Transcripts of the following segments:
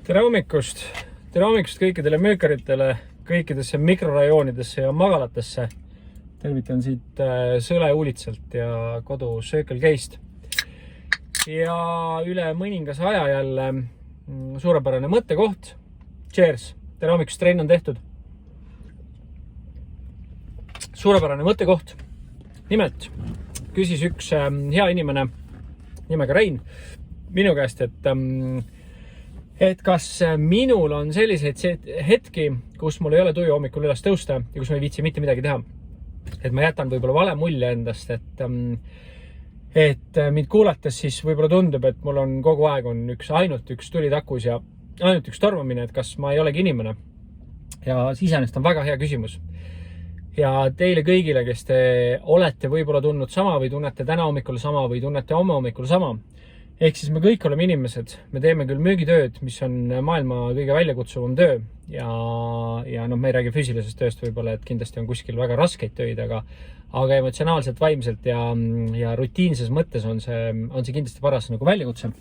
Tere hommikust kõikidele möökaritele, kõikidesse mikrorajoonidesse ja magalatesse. Tervitan siit Sõle uulitselt ja kodu Circle K-st. Ja üle mõningas aja jälle suurepärane mõttekoht. Cheers! Tere hommikust, trenn on tehtud. Suurepärane mõttekoht. Nimelt küsis üks hea inimene nimega Rein minu käest, et kas minul on selliseid hetki, kus mul ei ole tuju hommikul üles tõusta ja kus ma ei viitsi mitte midagi teha. Et ma jätan võib-olla vale mulje endast, et mind kuulates siis võib-olla tundub, et mul on kogu aeg on ainult üks tuli takus ja ainult üks tormamine, et kas ma ei olegi inimene. Ja iseenesest on väga hea küsimus. Ja teile kõigile, kes te olete võib-olla tundnud sama või tunnete täna hommikul sama või tunnete homme hommikul sama. Ehk siis me kõik oleme inimesed, me teeme küll müügitööd, mis on maailma kõige väljakutsuvam töö ja me ei räägi füüsilisest tööst võib-olla, et kindlasti on kuskil väga raskeid töid, aga emotsionaalselt, vaimselt ja rutiinses mõttes on see kindlasti paras nagu väljakutse.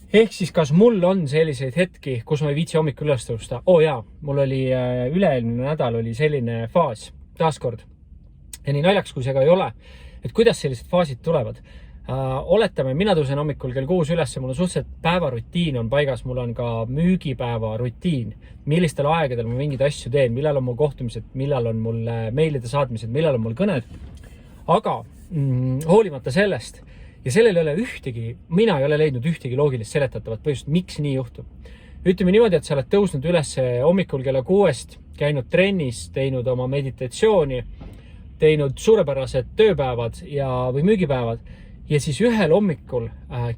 Ehk siis kas mul on selliseid hetki, kus ma ei viitsi hommikul üles tõusta? Jaa, mul oli üle-eelmine nädal oli selline faas, taaskord. Ja nii naljaks, kui see ka ei ole, et kuidas sellised faasid tulevad. Oletame, mina tõusen hommikul kell 6 üles, mul on suhteliselt päevarutiin on paigas, mul on ka müügipäeva rutiin, millistel aegadel ma mingeid asju teen, millal on mul kohtumised, millal on mul meilide saatmised, millal on mul kõned. Aga hoolimata sellest ja sellel ei ole mina ei ole leidnud ühtegi loogilist seletatavat põhjust, miks nii juhtub. Ütleme niimoodi, et sa oled tõusnud üles hommikul kella 6, käinud trennis, teinud oma meditatsiooni, teinud suurepärased tööpäevad või müügipäevad. Ja siis ühel hommikul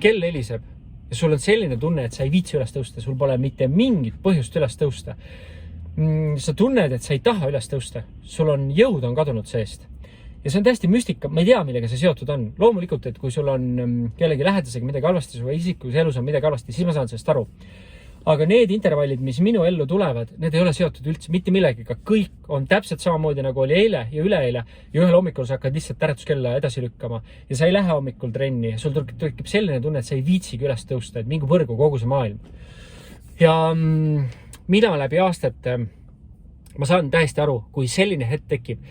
kell heliseb ja sul on selline tunne, et sa ei viitsi üles tõusta, sul pole mitte mingit põhjust üles tõusta. Sa tunned, et sa ei taha üles tõusta, sul on jõud on kadunud seest. Ja see on täiesti müstika, ma ei tea, millega see seotud on. Loomulikult, et kui sul on kellegi lähedasega midagi halvasti, su isikus elus on midagi halvasti, siis ma saan sellest aru. Aga need intervallid, mis minu ellu tulevad, need ei ole seotud üldse mitte millegiga. Kõik on täpselt samamoodi nagu oli eile ja üleeile ja ühel hommikul sa hakkad lihtsalt äratuskella edasi lükkama ja sa ei lähe hommikul trenni ja sul tekib selline tunne, et sa ei viitsigi üles tõusta, et mingi võrgu kogu see maailm. Ja mina läbi aastate ma saan täiesti aru, kui selline hetk tekib,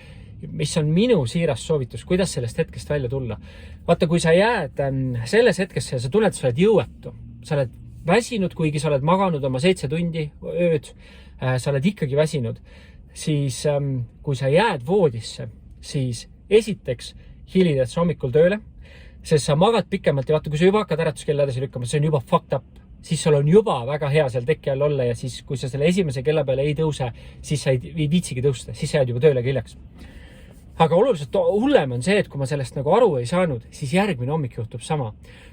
mis on minu siiras soovitus, kuidas sellest hetkest välja tulla. Vaata, kui sa jääd selles hetkesse ja sa tunned, et sa oled jõuetu, sa oled väsinud, kuigi sa oled maganud oma 7 tundi ööd, sa oled ikkagi väsinud, siis kui sa jääd voodisse, siis esiteks hilidad sa hommikul tööle, sest sa magad pikemalt ja vaata, kui sa juba hakkad äratuskella edasi lükkama, see on juba fucked up, siis sul on juba väga hea seal teki all olla ja siis, kui sa selle esimese kella peale ei tõuse, siis sa ei viitsigi tõusta, siis sa jääd juba tööle hiljaks. Aga oluliselt hullem on see, et kui ma sellest nagu aru ei saanud, siis järgmine hommik juhtub sama.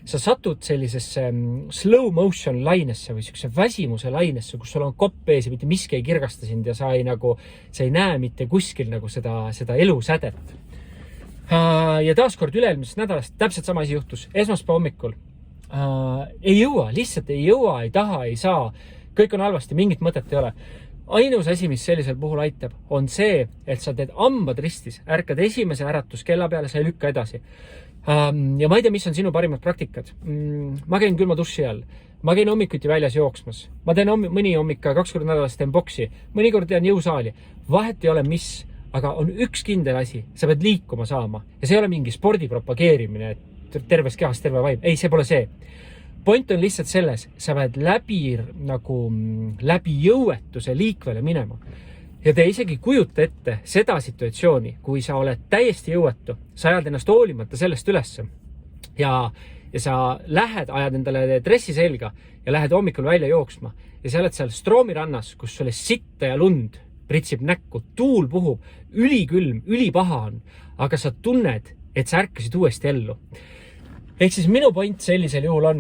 Sa satud sellisesse slow motion lainesse või siukse väsimuse lainesse, kus sul on kopp ees ja mitte miski ei kirgasta sind ja sa ei näe mitte kuskil nagu seda elusädet. Ja taaskord üle-eelmisest nädalast täpselt sama asi juhtus. Esmaspäeva hommikul ei jõua, lihtsalt ei jõua, ei taha, ei saa. Kõik on halvasti, mingit mõtet ei ole. Ainus asi, mis sellisel puhul aitab, on see, et sa teed hambad ristis, ärkad esimese äratuskella peale, sa ei lükka edasi. Ja ma ei tea, mis on sinu parimad praktikad. Ma käin külma duši all, ma käin hommikuti väljas jooksmas, ma teen mõni hommik 2 korda nädalas teen boksi, mõnikord teen jõusaali, vahet ei ole mis, aga on üks kindel asi, sa pead liikuma saama ja see ei ole mingi spordi propageerimine, et terves kehas terve vaim, ei, see pole see. Point on lihtsalt selles, sa pead läbi jõuetuse liikvele minema. Ja te isegi kujuta ette seda situatsiooni, kui sa oled täiesti jõuetu, sa ajad ennast hoolimata sellest ülesse ja sa ajad endale dressi selga ja lähed hommikul välja jooksma ja sa oled seal Stroomi rannas, kus sulle sitta ja lund pritsib näkku, tuul puhub, ülikülm, ülipaha on, aga sa tunned, et sa ärkasid uuesti ellu. Ehk siis minu point sellisel juhul on,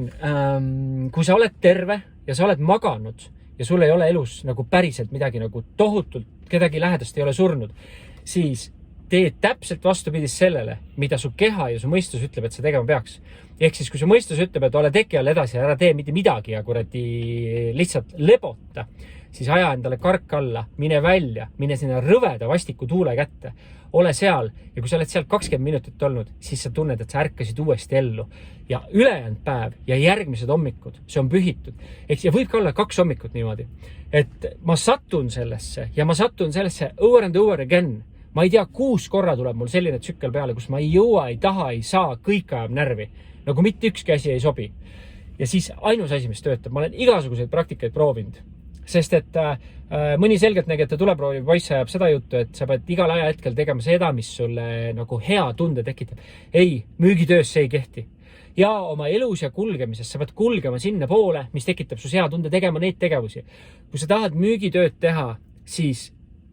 kui sa oled terve ja sa oled maganud ja sul ei ole elus nagu päriselt midagi nagu tohutult, kedagi lähedast ei ole surnud, siis tee täpselt vastupidis sellele, mida su keha ja su mõistus ütleb, et sa tegema peaks. Ehk siis, kui su mõistus ütleb, et ole teki all edasi, ära tee mitte midagi ja lihtsalt lebota, siis aja endale kark alla, mine välja, mine sinna rõveda vastiku tuule kätte. ole seal ja kui sa oled seal 20 minutit olnud, siis sa tunned, et sa ärkasid uuesti ellu ja ülejäänud päev ja järgmised hommikud, see on pühitud. Ja võib ka olla 2 hommikut niimoodi, et ma satun sellesse ja ma satun sellesse over and over again. Ma ei tea, 6 korra tuleb mul selline tsükkel peale, kus ma ei jõua, ei taha, ei saa, kõik ajab närvi. Nagu mitte ükski asi ei sobi. Ja siis ainus asi, mis töötab, ma olen igasuguseid praktikaid proovinud. Sest et mõni selgeltnägijate tuleproovi poiss ajab seda juttu, et sa pead igal ajahetkel tegema seda, mis sulle nagu hea tunde tekitab. Ei, müügitöös see ei kehti. Ja oma elus ja kulgemises sa pead kulgema sinna poole, mis tekitab su hea tunde tegema neid tegevusi. Kui sa tahad müügitööd teha, siis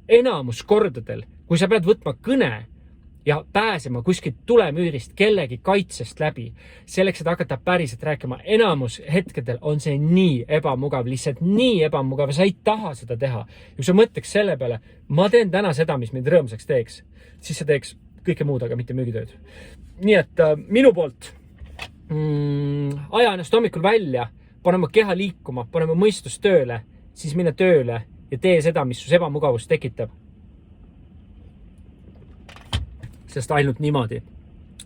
enamus kordadel, kui sa pead võtma kõne ja pääsema kuskilt tulemüürist kellegi kaitsest läbi, selleks, et hakata päriselt rääkima, enamus hetkedel on see nii ebamugav, lihtsalt nii ebamugav ja sa ei taha seda teha. Ja kui sa mõtleks selle peale, ma teen täna seda, mis mind rõõmsaks teeks, siis sa teeks kõike muud, aga mitte müügitööd. Nii et minu poolt aja ennast hommikul välja, panema keha liikuma, panema mõistus tööle, siis mine tööle ja tee seda, mis sus ebamugavust tekitab. Sest ainult niimoodi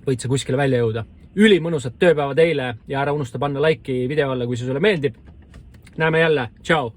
võid sa kuskile välja jõuda. Ülimõnusat tööpäeva teile ja ära unusta panna laiki video alla, kui see sulle meeldib. Näeme jälle. Tšau!